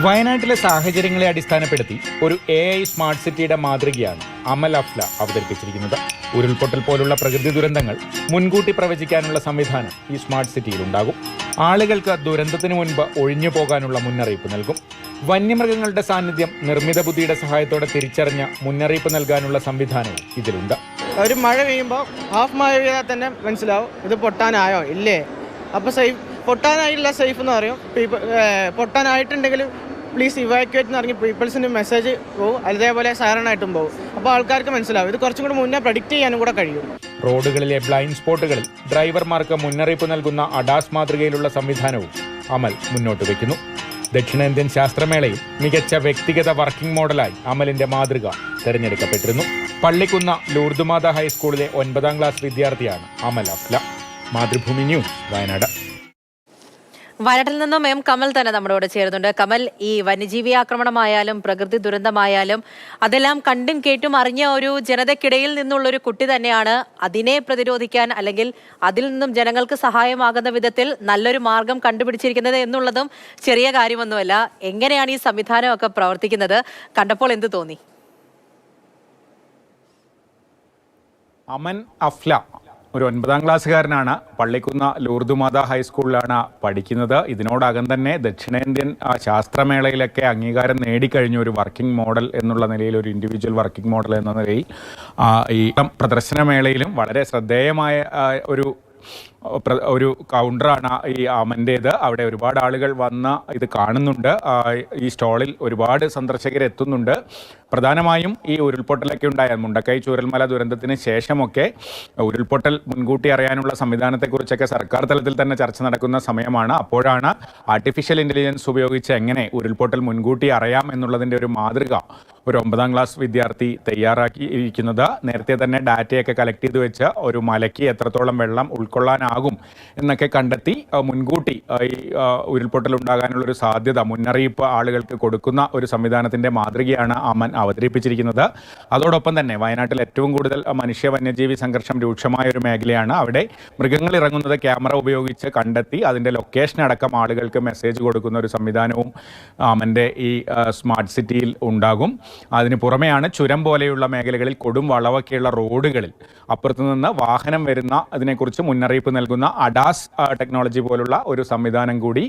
വയനാട്ടിലെ സാഹചര്യങ്ങളെ അടിസ്ഥാനപ്പെടുത്തി ഒരു AI സ്മാർട്ട് സിറ്റിയുടെ മാതൃകയാണ് അമൽ അഫ്ല അവതരിപ്പിച്ചിരിക്കുന്നത്. ഉരുൾപൊട്ടൽ പോലുള്ള പ്രകൃതി ദുരന്തങ്ങൾ മുൻകൂട്ടി പ്രവചിക്കാനുള്ള സംവിധാനം ഈ സ്മാർട്ട് സിറ്റിയിൽ ഉണ്ടാകും. ആളുകൾക്ക് ദുരന്തത്തിന് മുൻപ് ഒഴിഞ്ഞു പോകാനുള്ള മുന്നറിയിപ്പ് നൽകും. വന്യമൃഗങ്ങളുടെ സാന്നിധ്യം നിർമ്മിത ബുദ്ധിയുടെ സഹായത്തോടെ തിരിച്ചറിഞ്ഞ് മുന്നറിയിപ്പ് നൽകാനുള്ള സംവിധാനവും ഇതിലുണ്ട്. ഒരു മഴ പെയ്യുമ്പോൾ ഹാഫ് മഴ പെയ്താൽ തന്നെ മനസ്സിലാവും ഇത് പൊട്ടാനായോ ഇല്ലേ. അപ്പോൾ പൊട്ടാനായില്ല സേഫ് എന്ന് പറയും. പൊട്ടാനായിട്ടുണ്ടെങ്കിൽ പ്ലീസ് ഇവാക്യുവേറ്റ് എന്ന് പറഞ്ഞ് പീപ്പിൾസിന് മെസ്സേജ് പോകും. അതേപോലെ സൈറണായിട്ടും പോകും. അപ്പോൾ ആൾക്കാർക്ക് മനസ്സിലാവും ഇത് കുറച്ചും കൂടി മുന്നേ പ്രഡിക്റ്റ് ചെയ്യാനും കൂടെ കഴിയും. റോഡുകളിലെ ബ്ലൈൻഡ് സ്പോട്ടുകളിൽ ഡ്രൈവർമാർക്ക് മുന്നറിയിപ്പ് നൽകുന്ന അഡാസ് മാതൃകയിലുള്ള സംവിധാനവും അമൽ മുന്നോട്ട് വയ്ക്കുന്നു. ദക്ഷിണേന്ത്യൻ ശാസ്ത്രമേളയിൽ മികച്ച വ്യക്തിഗത വർക്കിംഗ് മോഡലായി അമലിന്റെ മാതൃക തെരഞ്ഞെടുക്കപ്പെട്ടിരുന്നു. പള്ളിക്കുന്ന ലൂർദുമാത ഹൈസ്കൂളിലെ 9ാം ക്ലാസ് വിദ്യാർത്ഥിയാണ് അമൽ അഫ്ല. മാതൃഭൂമി ന്യൂസ്, വയനാട്. വയനാട്ടിൽ നിന്നും കമൽ തന്നെ നമ്മളോട് ചേരുന്നുണ്ട്. കമൽ, ഈ വന്യജീവി ആക്രമണമായാലും പ്രകൃതി ദുരന്തമായാലും അതെല്ലാം കണ്ടും കേട്ടും അറിഞ്ഞ ഒരു ജനതയ്ക്കിടയിൽ നിന്നുള്ളൊരു കുട്ടി തന്നെയാണ് അതിനെ പ്രതിരോധിക്കാൻ അല്ലെങ്കിൽ അതിൽ നിന്നും ജനങ്ങൾക്ക് സഹായമാകുന്ന വിധത്തിൽ നല്ലൊരു മാർഗം കണ്ടുപിടിച്ചിരിക്കുന്നത് എന്നുള്ളതും ചെറിയ കാര്യമൊന്നുമല്ല. എങ്ങനെയാണ് ഈ സംവിധാനമൊക്കെ പ്രവർത്തിക്കുന്നത്? കണ്ടപ്പോൾ എന്ത് തോന്നി? അമൻ അഫ്ല ഒരു 9ാം ക്ലാസ്സുകാരനാണ്. പള്ളിക്കുന്ന ലൂർദുമാത ഹൈസ്കൂളിലാണ് പഠിക്കുന്നത്. ഇതിനോടകം തന്നെ ദക്ഷിണേന്ത്യൻ ശാസ്ത്രമേളയിലൊക്കെ അംഗീകാരം നേടിക്കഴിഞ്ഞ ഒരു വർക്കിംഗ് മോഡൽ എന്നുള്ള നിലയിൽ, ഒരു ഇൻഡിവിജ്വൽ വർക്കിംഗ് മോഡൽ എന്ന നിലയിൽ ഈ പ്രദർശനമേളയിലും വളരെ ശ്രദ്ധേയമായ ഒരു കൗണ്ടറാണ് ഈ അമൻ്റേത്. അവിടെ ഒരുപാട് ആളുകൾ വന്ന് ഇത് കാണുന്നുണ്ട്. ഈ സ്റ്റോളിൽ ഒരുപാട് സന്ദർശകർ എത്തുന്നുണ്ട്. പ്രധാനമായും ഈ ഉരുൾപൊട്ടലൊക്കെ ഉണ്ടായ മുണ്ടക്കൈ ചൂരൽമല ദുരന്തത്തിന് ശേഷമൊക്കെ ഉരുൾപൊട്ടൽ മുൻകൂട്ടി അറിയാനുള്ള സംവിധാനത്തെക്കുറിച്ചൊക്കെ സർക്കാർ തലത്തിൽ തന്നെ ചർച്ച നടക്കുന്ന സമയമാണ്. അപ്പോഴാണ് ആർട്ടിഫിഷ്യൽ ഇൻ്റലിജൻസ് ഉപയോഗിച്ച് എങ്ങനെ ഉരുൾപൊട്ടൽ മുൻകൂട്ടി അറിയാം എന്നുള്ളതിൻ്റെ ഒരു മാതൃക ഒരു 9ാം ക്ലാസ് വിദ്യാർത്ഥി തയ്യാറാക്കിയിരിക്കുന്നത്. നേരത്തെ തന്നെ ഡാറ്റയൊക്കെ കളക്ട് ചെയ്ത് വെച്ച് ഒരു മലയ്ക്ക് എത്രത്തോളം വെള്ളം ഉൾക്കൊള്ളാനാകും എന്നൊക്കെ കണ്ടെത്തി മുൻകൂട്ടി ഈ ഉരുൾപൊട്ടൽ ഉണ്ടാകാനുള്ളൊരു സാധ്യത മുന്നറിയിപ്പ് ആളുകൾക്ക് കൊടുക്കുന്ന ഒരു സംവിധാനത്തിൻ്റെ മാതൃകയാണ് അമൻ അവതരിപ്പിച്ചിരിക്കുന്നത്. അതോടൊപ്പം തന്നെ വയനാട്ടിൽ ഏറ്റവും കൂടുതൽ മനുഷ്യ വന്യജീവി സംഘർഷം രൂക്ഷമായ ഒരു മേഖലയാണ്. അവിടെ മൃഗങ്ങൾ ഇറങ്ങുന്നത് ക്യാമറ ഉപയോഗിച്ച് കണ്ടെത്തി അതിൻ്റെ ലൊക്കേഷൻ അടക്കം ആളുകൾക്ക് മെസ്സേജ് കൊടുക്കുന്ന ഒരു സംവിധാനവും അമൻ്റെ ഈ സ്മാർട്ട് സിറ്റിയിൽ ഉണ്ടാകും. അതിന് പുറമെയാണ് ചുരം പോലെയുള്ള മേഖലകളിൽ കൊടും വളവൊക്കെയുള്ള റോഡുകളിൽ അപ്പുറത്തു നിന്ന് വാഹനം വരുന്ന അതിനെക്കുറിച്ച് മുന്നറിയിപ്പ് നൽകുന്ന അഡാസ് ടെക്നോളജി പോലുള്ള ഒരു സംവിധാനം കൂടി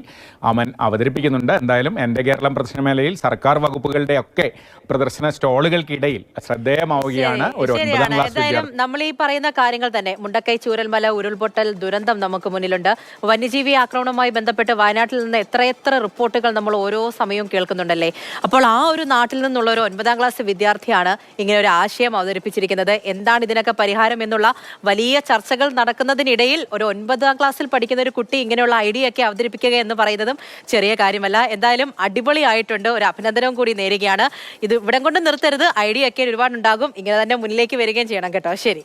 അമൻ അവതരിപ്പിക്കുന്നുണ്ട്. എന്തായാലും എൻ്റെ കേരളം പ്രദർശനമേളയിൽ സർക്കാർ വകുപ്പുകളുടെ ഒക്കെ പ്രദർശന സ്റ്റോളുകൾക്കിടയിൽ ശ്രദ്ധേയമാവുകയാണ് ഒരു 9ാം ക്ലാസ് വിദ്യാർത്ഥി. നമ്മൾ ഈ പറയുന്ന കാര്യങ്ങൾ തന്നെ മുണ്ടക്കൈ ചൂരൽമല ഉരുൾപൊട്ടൽ ദുരന്തം നമുക്ക് മുന്നിലുണ്ട്. വന്യജീവി ആക്രമണവുമായി ബന്ധപ്പെട്ട് വയനാട്ടിൽ നിന്ന് എത്രയെത്ര റിപ്പോർട്ടുകൾ നമ്മൾ ഓരോ സമയവും കേൾക്കുന്നുണ്ടല്ലേ. അപ്പോൾ ആ ഒരു നാട്ടിൽ നിന്നുള്ള ഒരു 9ാം ക്ലാസ് വിദ്യാർത്ഥിയാണ് ഇങ്ങനെ ഒരു ആശയം അവതരിപ്പിച്ചിരിക്കുന്നത്. എന്താണ് ഇതിനൊക്കെ പരിഹാരം എന്നുള്ള വലിയ ചർച്ചകൾ നടക്കുന്നതിനിടയിൽ ഒരു 9ാം ക്ലാസ്സിൽ പഠിക്കുന്ന ഒരു കുട്ടി ഇങ്ങനെയുള്ള ഐഡിയ ഒക്കെ അവതരിപ്പിക്കുക എന്ന് പറയുന്നതും ചെറിയ കാര്യമല്ല. എന്തായാലും അടിപൊളിയായിട്ടുണ്ട്. ഒരു അഭിനന്ദനവും കൂടി നേരുകയാണ്. ഇത് ഇവിടെ കൊണ്ട് നിർത്തരുത്. ഐഡിയ ഒക്കെ ഒരുപാടുണ്ടാകും. ഇങ്ങനെ തന്നെ മുന്നിലേക്ക് വരികയും ചെയ്യണം കേട്ടോ. ശരി.